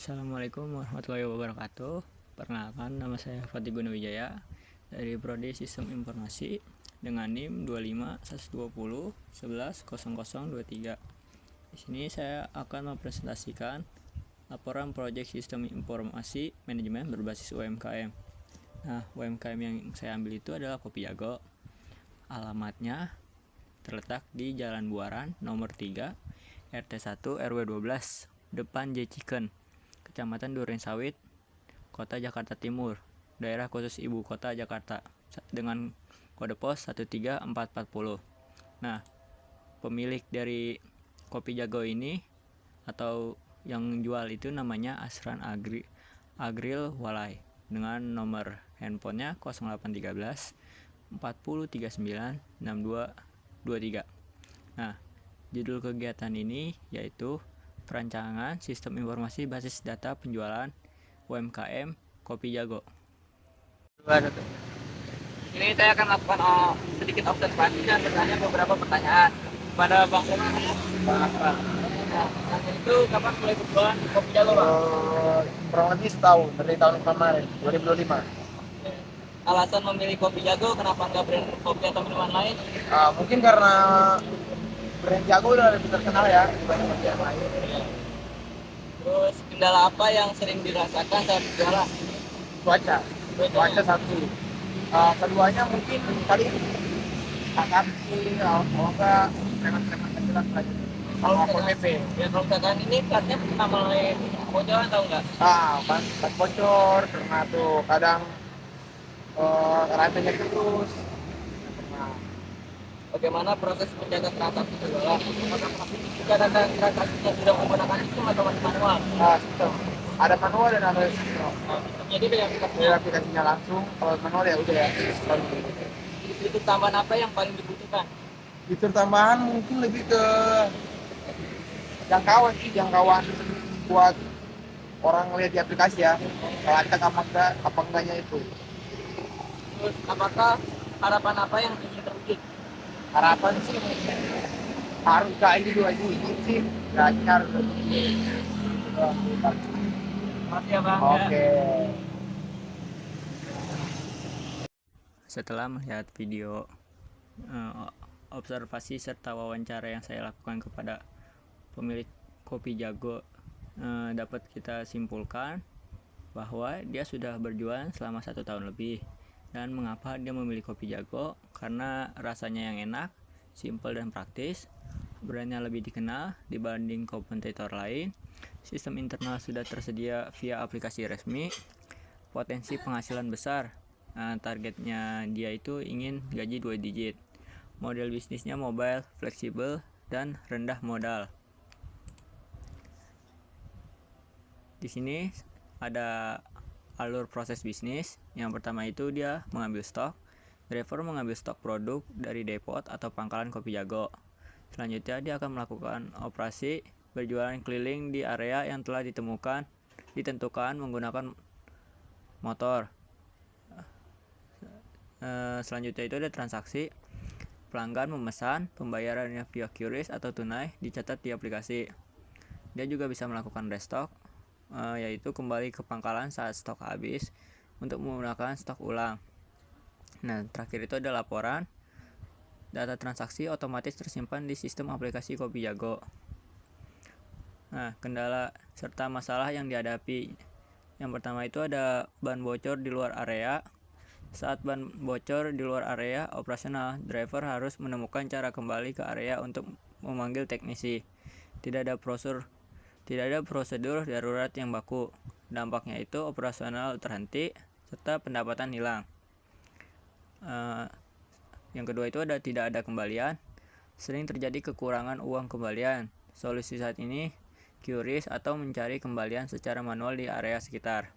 Assalamualaikum warahmatullahi wabarakatuh. Perkenalkan, nama saya Fatih Gunawijaya dari Prodi Sistem Informasi dengan NIM 25 120 11 0023. Di sini saya akan mempresentasikan laporan proyek Sistem Informasi Manajemen berbasis UMKM. Nah, UMKM yang saya ambil itu adalah Kopi Jago. Alamatnya terletak di Jalan Buaran nomor 3, RT 1 RW 12, depan J Chicken, Kecamatan Durensawit, Kota Jakarta Timur, daerah khusus Ibu Kota Jakarta, dengan kode pos 13440. Nah, pemilik dari Kopi Jago ini atau yang jual itu namanya Asran Agril Walai dengan nomor handphonenya 0813 4039 6223. Nah, judul kegiatan ini yaitu perancangan sistem informasi basis data penjualan UMKM Kopi Jago. Ini saya akan lakukan sedikit observasi dan bertanya beberapa pertanyaan pada Bang Sona. Itu kapan mulai berjualan kopi Jago, Bang? Kurang lebih setahun, dari tahun kemarin, 2025. Alasan memilih kopi Jago, kenapa nggak brand kopi atau minuman lain? Mungkin karena brand Jago udah lebih terkenal ya dibanding kopi yang lain. Terus kendala apa yang sering dirasakan saat berjualan? Cuaca satu. Keduanya mungkin paling akamsi, kalau enggak preman-preman kecilan lagi. Kalau Satpol misalkan, PP. ya kalau misalkan ini platnya pernah mulai bocoran atau enggak? Ban bocor, karena tuh kadang rantainya terus. Nah, Bagaimana proses menjaga transaksi berjualan? Apakah mencatatkan transaksinya sudah menggunakan sistem atau masih manual? sistem. Ada manual dan ada sistem. Jadi dari Dari aplikasinya langsung, kalau manual ya udah ya. fitur tambahan apa yang paling dibutuhkan? Fitur tambahan mungkin lebih ke jangkauan buat orang lihat di aplikasi ya. Lacak apa enggaknya itu. Terus apakah harapan apa yang ingin terwujud? Harapan sih harus ini 2 digit sih. Gajinya harus 2 digit. Makasih ya Bang. Oke. Setelah melihat video observasi serta wawancara yang saya lakukan kepada pemilik Kopi Jago, dapat kita simpulkan bahwa dia sudah berjualan selama 1 tahun lebih. Dan mengapa dia memilih Kopi Jago? Karena rasanya yang enak, simpel dan praktis, brandnya lebih dikenal dibanding kompetitor lain, sistem internal sudah tersedia via aplikasi resmi, potensi penghasilan besar. Targetnya dia itu ingin gaji 2 digit. Model bisnisnya mobile, fleksibel, dan rendah modal. Di sini ada alur proses bisnis. Yang pertama itu dia mengambil stok. Driver mengambil stok produk dari depot atau pangkalan Kopi Jago. Selanjutnya dia akan melakukan operasi berjualan keliling di area yang telah ditentukan menggunakan motor. Selanjutnya itu ada transaksi. Pelanggan memesan, pembayarannya via QRIS atau tunai dicatat di aplikasi. Dia juga bisa melakukan restock, yaitu kembali ke pangkalan saat stok habis untuk menggunakan stok ulang. Nah, terakhir itu ada laporan. Data transaksi otomatis tersimpan di sistem aplikasi Kopi Jago. Nah, kendala serta masalah yang dihadapi. Yang pertama itu ada ban bocor di luar area. Saat ban bocor di luar area operasional, driver harus menemukan cara kembali ke area untuk memanggil teknisi. Tidak ada prosedur darurat yang baku. Dampaknya itu operasional terhenti serta pendapatan hilang. Yang kedua itu tidak ada kembalian. Sering terjadi kekurangan uang kembalian. Solusi saat ini QRIS atau mencari kembalian secara manual di area sekitar.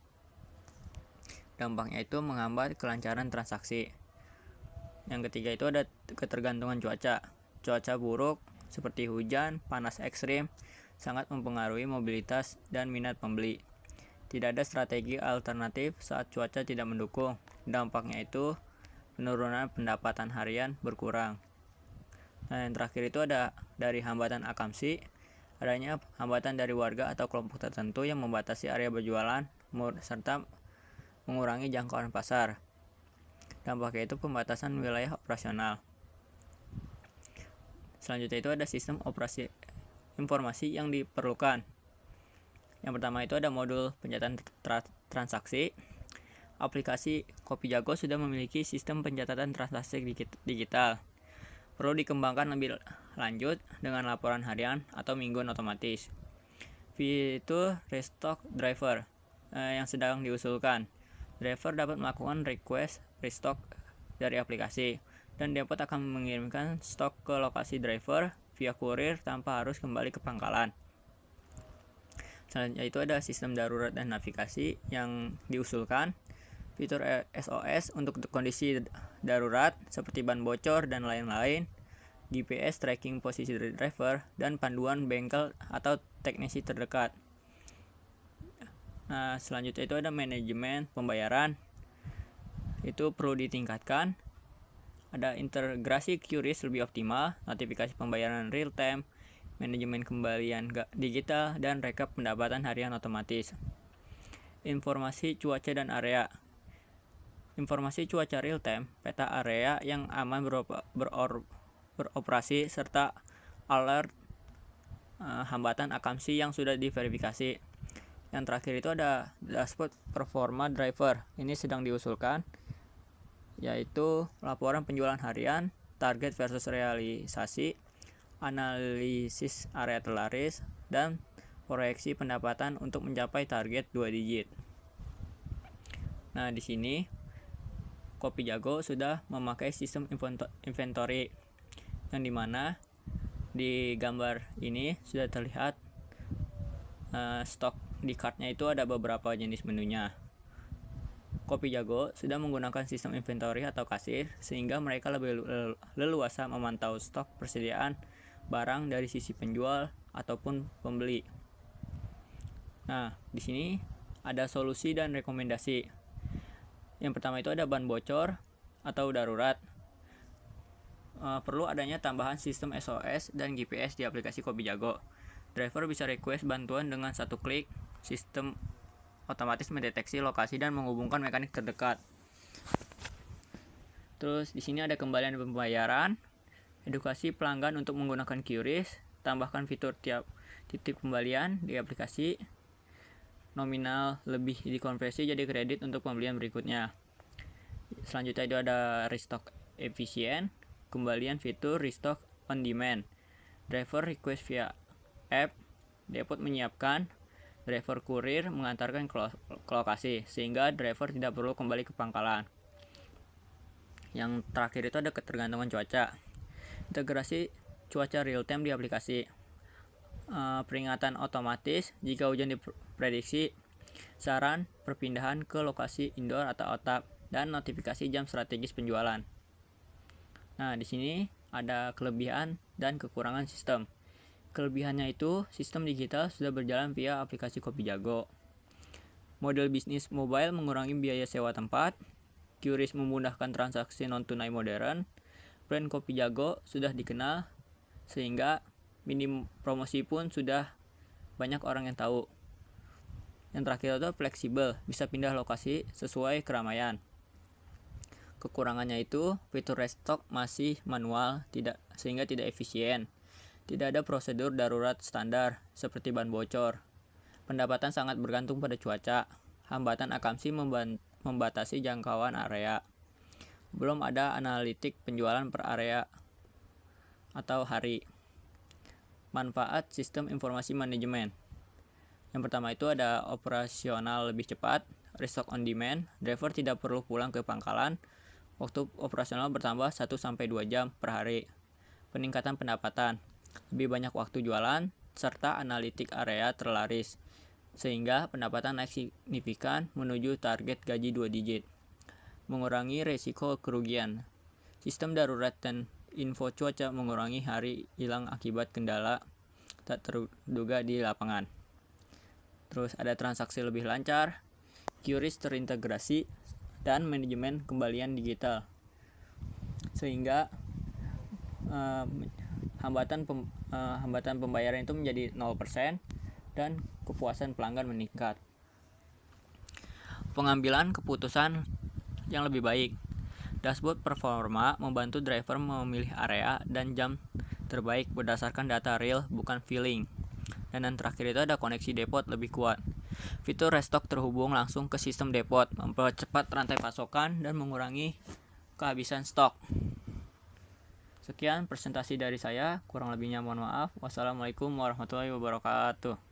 Dampaknya itu menghambat kelancaran transaksi. Yang ketiga itu ada ketergantungan cuaca. Cuaca buruk seperti hujan, panas ekstrim sangat mempengaruhi mobilitas dan minat pembeli. Tidak ada strategi alternatif saat cuaca tidak mendukung. Dampaknya itu penurunan pendapatan harian berkurang. Nah, yang terakhir itu ada dari hambatan akamsi. adanya hambatan dari warga atau kelompok tertentu yang membatasi area berjualan serta mengurangi jangkauan pasar. Dampaknya itu pembatasan wilayah operasional. Selanjutnya itu ada sistem operasi informasi yang diperlukan. Yang pertama itu ada modul pencatatan transaksi. Aplikasi Kopijago sudah memiliki sistem pencatatan transaksi digital. Perlu dikembangkan lebih lanjut dengan laporan harian atau mingguan otomatis. Fitur restock driver yang sedang diusulkan. Driver dapat melakukan request restock dari aplikasi dan dapat akan mengirimkan stok ke lokasi driver via kurir tanpa harus kembali ke pangkalan. Selanjutnya itu ada sistem darurat dan navigasi yang diusulkan. Fitur SOS untuk kondisi darurat seperti ban bocor dan lain-lain, GPS tracking posisi driver, dan panduan bengkel atau teknisi terdekat. Nah, selanjutnya itu ada manajemen pembayaran. Itu perlu ditingkatkan. Ada integrasi QRIS lebih optimal, notifikasi pembayaran real time, manajemen kembalian digital, dan rekap pendapatan harian otomatis. Informasi cuaca dan area. Informasi cuaca real time, peta area yang aman beroperasi, serta alert hambatan akamsi yang sudah diverifikasi. Yang terakhir itu ada dashboard performa driver. Ini sedang diusulkan, yaitu laporan penjualan harian, target versus realisasi, analisis area terlaris, dan proyeksi pendapatan untuk mencapai target 2 digit. Nah, di sini Kopijago sudah memakai sistem inventory, yang dimana di gambar ini sudah terlihat stok di kartnya itu ada beberapa jenis menunya. Kopijago sudah menggunakan sistem inventory atau kasir sehingga mereka lebih leluasa memantau stok persediaan barang dari sisi penjual ataupun pembeli. Nah, di sini ada solusi dan rekomendasi. Yang pertama itu ada ban bocor atau darurat. Perlu adanya tambahan sistem SOS dan GPS di aplikasi Kopijago. Driver bisa request bantuan dengan satu klik. Sistem otomatis mendeteksi lokasi dan menghubungkan mekanik terdekat. Terus di sini ada kembalian pembayaran, edukasi pelanggan untuk menggunakan QRIS, tambahkan fitur tiap titik kembalian di aplikasi, nominal lebih dikonversi jadi kredit untuk pembelian berikutnya. Selanjutnya itu ada restock efisien, kembalian fitur restock on demand, driver request via app, depot menyiapkan, driver kurir mengantarkan ke lokasi sehingga driver tidak perlu kembali ke pangkalan. Yang terakhir itu ada ketergantungan cuaca, integrasi cuaca real time di aplikasi, peringatan otomatis jika hujan diprediksi, saran perpindahan ke lokasi indoor atau outdoor, dan notifikasi jam strategis penjualan. Nah, di sini ada kelebihan dan kekurangan sistem. Kelebihannya itu sistem digital sudah berjalan via aplikasi Kopijago. Model bisnis mobile mengurangi biaya sewa tempat. QRIS memudahkan transaksi non tunai modern. Brand Kopijago sudah dikenal sehingga minim promosi pun sudah banyak orang yang tahu. Yang terakhir itu fleksibel, bisa pindah lokasi sesuai keramaian. Kekurangannya itu fitur restock masih manual, sehingga tidak efisien. Tidak ada prosedur darurat standar seperti ban bocor. Pendapatan sangat bergantung pada cuaca. Hambatan akamsi membatasi jangkauan area. Belum ada analitik penjualan per area atau hari. Manfaat sistem informasi manajemen. Yang pertama itu ada operasional lebih cepat, restock on demand, driver tidak perlu pulang ke pangkalan, waktu operasional bertambah 1-2 jam per hari. Peningkatan pendapatan, lebih banyak waktu jualan, serta analitik area terlaris, sehingga pendapatan naik signifikan menuju target gaji 2 digit. Mengurangi resiko kerugian. Sistem darurat dan info cuaca mengurangi hari hilang akibat kendala tak terduga di lapangan. Terus ada transaksi lebih lancar, QRIS terintegrasi, dan manajemen kembalian digital, sehingga hambatan pembayaran itu menjadi 0% dan kepuasan pelanggan meningkat. Pengambilan keputusan yang lebih baik. Dashboard performa membantu driver memilih area dan jam terbaik berdasarkan data real, bukan feeling. Dan yang terakhir itu ada koneksi depot lebih kuat. Fitur restock terhubung langsung ke sistem depot, mempercepat rantai pasokan dan mengurangi kehabisan stok. Sekian presentasi dari saya, kurang lebihnya mohon maaf. Wassalamualaikum warahmatullahi wabarakatuh.